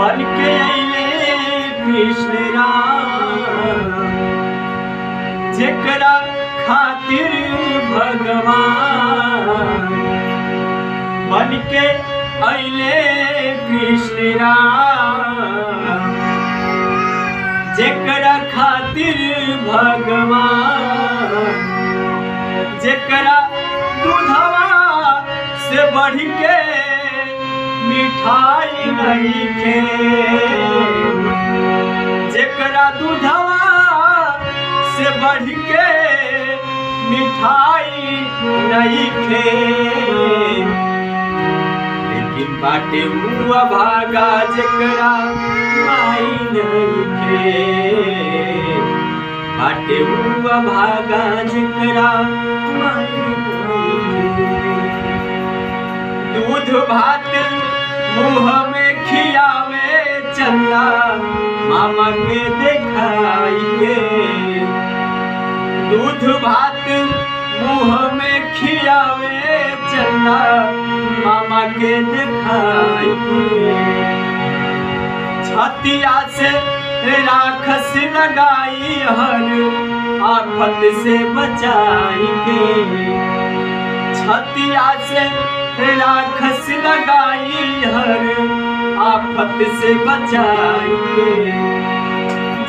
बन के अइले कृष्ण राम, जेकरा खातिर भगवान बन के अइले कृष्ण राम, जेकरा खातिर भगवान, जेकरा दूधवा से बढ़ के मिठाई नहीं खे, जेकरा दूधवा से बढ़ के मिठाई नहीं खे, लेकिन बाटे हुआ भागा जेकरा माई नहीं खे, बाटे हुआ भागा जेकरा माई नहीं खे। दूध भात मुँह में खियावे चंदा मामा के देखाई के, दूध भात मुँह में खियावे चंदा मामा के देखाई के, छतिया से राखस लगाई हर आफत से बचाई के, छतिया से राखस लगाई हर आफत से बचाई के,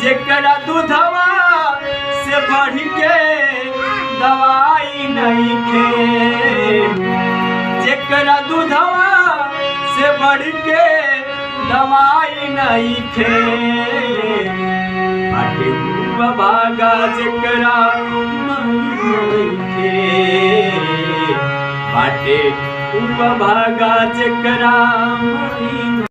जेकरा दूधवा से बढ़ के दवाई नहीं खे, जेकरा दूधवा से बढ़ के दवाई नहीं खे, बाटे हुआ भागा जेकरा माई नहीं खे, बाटे हुआ भागा जेकरा माई